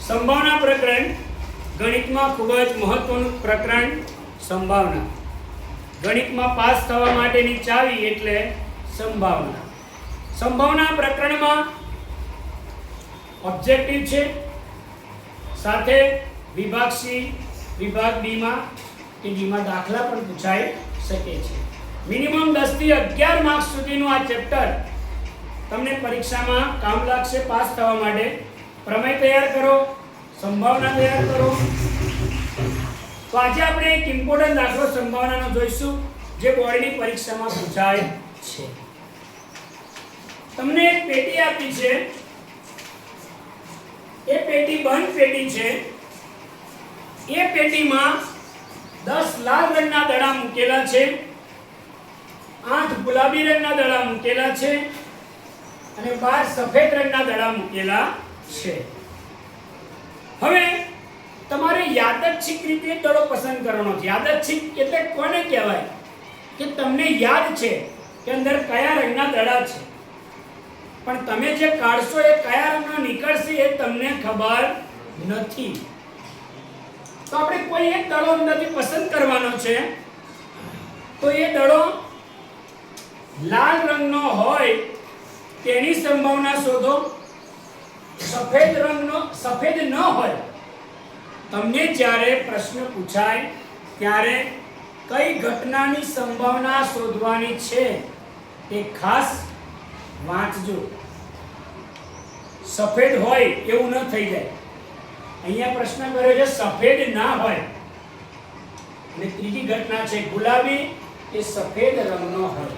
સંભાવના પ્રકરણ ગણિતમાં ખૂબ જ મહત્વનું પ્રકરણ સંભાવના. ગણિતમાં પાસ થવા માટેની ચાવી એટલે સંભાવના. સંભાવના પ્રકરણમાં ઓબ્જેક્ટિવ છે, સાથે વિભાગ સી, વિભાગ બીમાં કે ડીમાં દાખલા પણ પૂછાઈ શકે છે. મિનિમમ 10 થી 11 માર્ક્સ સુધીનું આ ચેપ્ટર તમને પરીક્ષામાં કામ લાગશે પાસ થવા માટે. પ્રમેય તૈયાર કરો, સંભાવના તૈયાર કરો. તો આજે આપણે એક ઇમ્પોર્ટન્ટ દાખલો સંભાવનાનો જોઈશું જે બોર્ડની પરીક્ષામાં પૂછાય છે. તમને એક પેટી આપી છે, એ પેટી બંધ પેટી છે. એ પેટીમાં 10 લાલ રંગના દડા મૂકેલા છે, 8 ગુલાબી રંગના દડા મૂકેલા છે અને 12 સફેદ રંગના દડા મૂકેલા છે. હવે તમારે યાદચ્છિક રીતે દડો પસંદ કરવાનો છે. યાદચ્છિક એટલે કોને કહેવાય કે તમને યાદ છે કે અંદર કયા રંગના દડા છે, પણ તમે જે કાઢશો એ કયા રંગનો નીકળશે એ તમને ખબર નથી. તો આપણે કોઈ એક દડો અંદરથી પસંદ કરવાનો છે. તો એ દડો લાલ રંગનો હોય તેની સંભાવના શોધો. સફેદ ન હોય, તમને જ્યારે પ્રશ્ન પૂછાય ત્યારે કઈ ઘટનાની સંભાવના શોધવાની છે તે ખાસ વાંચજો. સફેદ હોય એવું ન થઈ જાય. અહીંયા પ્રશ્ન કર્યો છે સફેદ ના હોય. અને ત્રીજી ઘટના છે ગુલાબી એ સફેદ રંગનો હોય.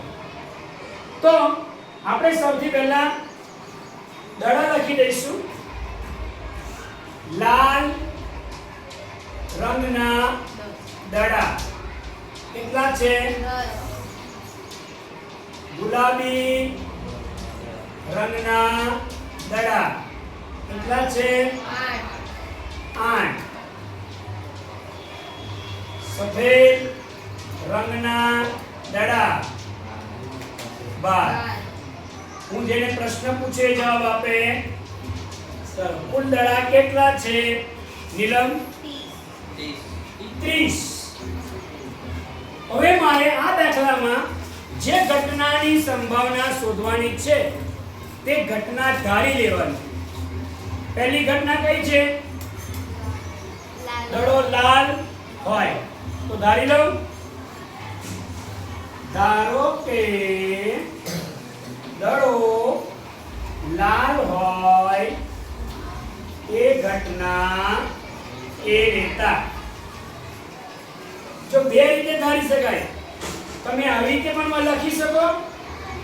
તો આપણે સૌથી પહેલા દડા લખી દઈશું. લાલ રંગના દડા કેટલા છે? ગુલાબી રંગના દડા કેટલા છે? 8. સફેદ રંગના દડા 12. હું જેને પ્રશ્ન પૂછે જવાબ આપે. કુલ દડા કેટલા છે નીલમ? 30. હવે મારે આ દાખલામાં જે ઘટનાની સંભાવના શોધવાની છે તે ઘટના ધારી લેવાની. પહેલી ઘટના કઈ છે? દડો લાલ હોય તો ધારી લો. ધારો કે દડો લાલ હોય એ ઘટના એ લેતા. જો બે રીતે ધારી શકાય. તમે આવી રીતે પણ લખી શકો.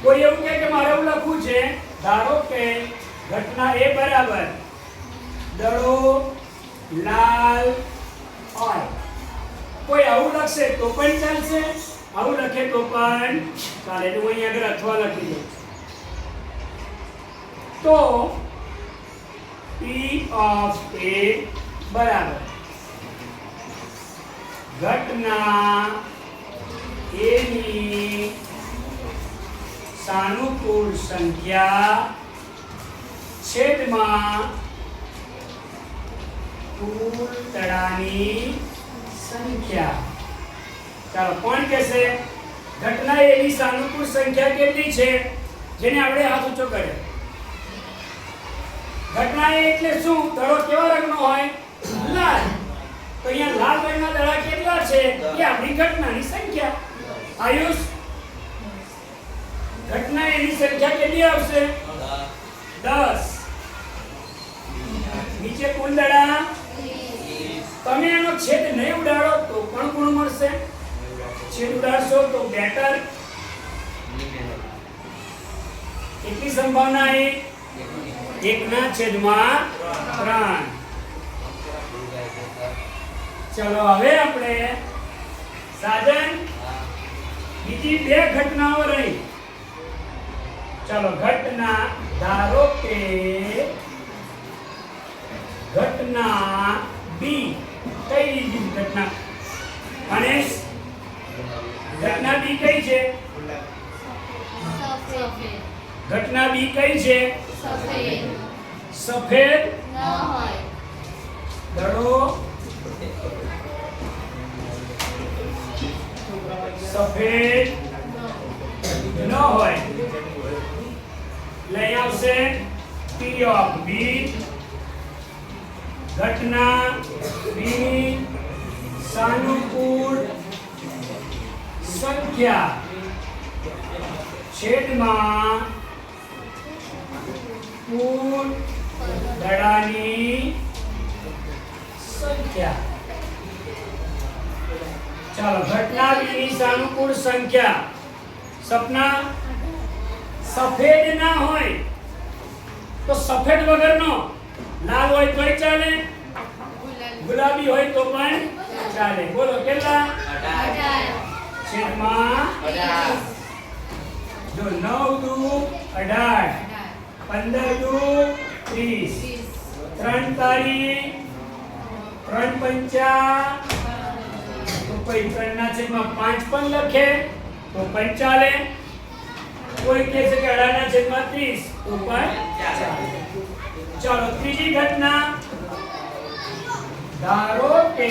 કોઈ એવું કહે કે મારે એવું લખવું છે, ધારો કે ઘટના એ બરાબર દડો લાલ હોય. કોઈ આવું લખશે તો પણ ચાલશે, આવું લખે તો પણ ચાલે. હું અહીં આગળ અથવા લખી દઉં. તો P of A બરાબર ઘટના A ની સાનુકૂળ સંખ્યા છેદમાં કુલ દડાની સંખ્યા. ચાલો કોણ કહેશે ઘટના A ની સાનુકૂળ સંખ્યા કેટલી છે? જેને આપણે હાથ ઊંચો કર્યો. ઘટના એ એટલે શું? દડો કેવા રંગનો હોય? લાલ. તો અહીંયા લાલ રંગના દડા કેટલા છે એ આપણી ઘટનાની સંખ્યા. આયુષ, ઘટના એની સંખ્યા કેટલી આવશે? 10. નીચે કુલ દડા. તમે એનો છેદ નહીં ઉડાડો તો પણ ગુણ મળશે. છેદ ઉડાડશો તો બેટર. કેટલી સંભાવના એ? 1/3. ચલો હવે આપણે સાજન બીજી બે ઘટનાઓ રહી. ચલો ઘટના ધારો કે ઘટના બી. કઈ લીધી ઘટના? અને ઘટના બી કઈ છે? ઘટના બી કઈ છે? સફેદ સફેદ ન હોય દડો સફેદ ન હોય લઈ આવશે P of B ઘટના B સાનુકૂળ સંખ્યા છેદમાં કુલ દડાની સંખ્યા ચાલો ઘટના B ની સાનુકૂળ સંખ્યા સપના સફેદ ના હોય તો સફેદ વગરનો લાલ હોય તોય ચાલે ગુલાબી હોય તો પણ ચાલે બોલો કેટલા 18 છેદમાં 18 જો 9 દુ 18 15 દુ 30 3 તારીખ 3 પંચા તો કોઈ 3 ના છેદમાં 5 પણ લખે તો પણ ચાલે કોઈ કહે છે કે 18 ના છેદમાં 30 તો પણ ચાલે ચાલો ત્રીજી ઘટના ધારો કે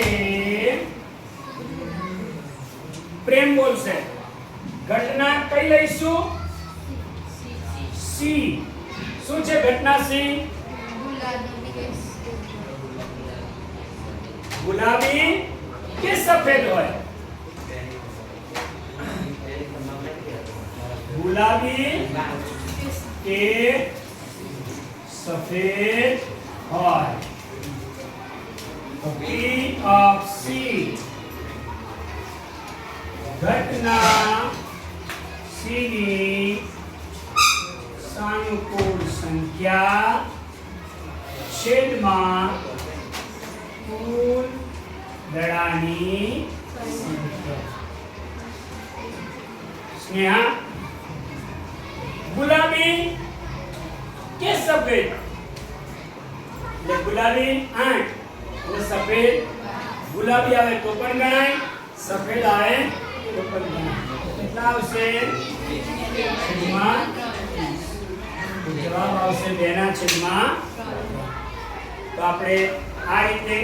પ્રેમ બોલશે ઘટના કઈ લઈશું સી શું છે ઘટના સી ગુલાબી કે સફેદ હોય ગુલાબી કે સફેદ હોય P of C ઘટના C ની સાનુકૂળ સંખ્યા છેદમાં કુલ દડાની સંખ્યા સ્નેહા ગુલાબી કે સફેદ એટલે ગુલાબી 8 એટલે સફેદ ગુલાબી આવે તો પણ ગણાય સફેદ આવે તો પણ ગણાય કેટલા આવશે છેદમાં જવાબ આવશે 2 ના છેદમાં તો આપણે આ રીતે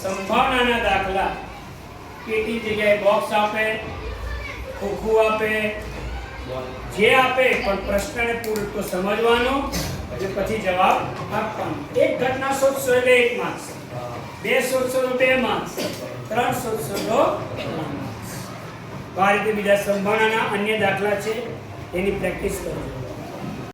સંભાવનાના દાખલા પેટી જગ્યાએ બોક્સ આપે ખોખું આપે જે આપે પણ પ્રશ્નને પૂરતો સમજવાનો એટલે પછી જવાબ આપવાનો એક ઘટના શોધશો એટલે 1 માર્ક્સ 2 શોધશો તો 2 માર્ક્સ 3 શોધશો તો 3 માર્ક્સ તો આ રીતે બીજા સંભાવનાના અન્ય દાખલા છે એની પ્રેક્ટિસ કરજો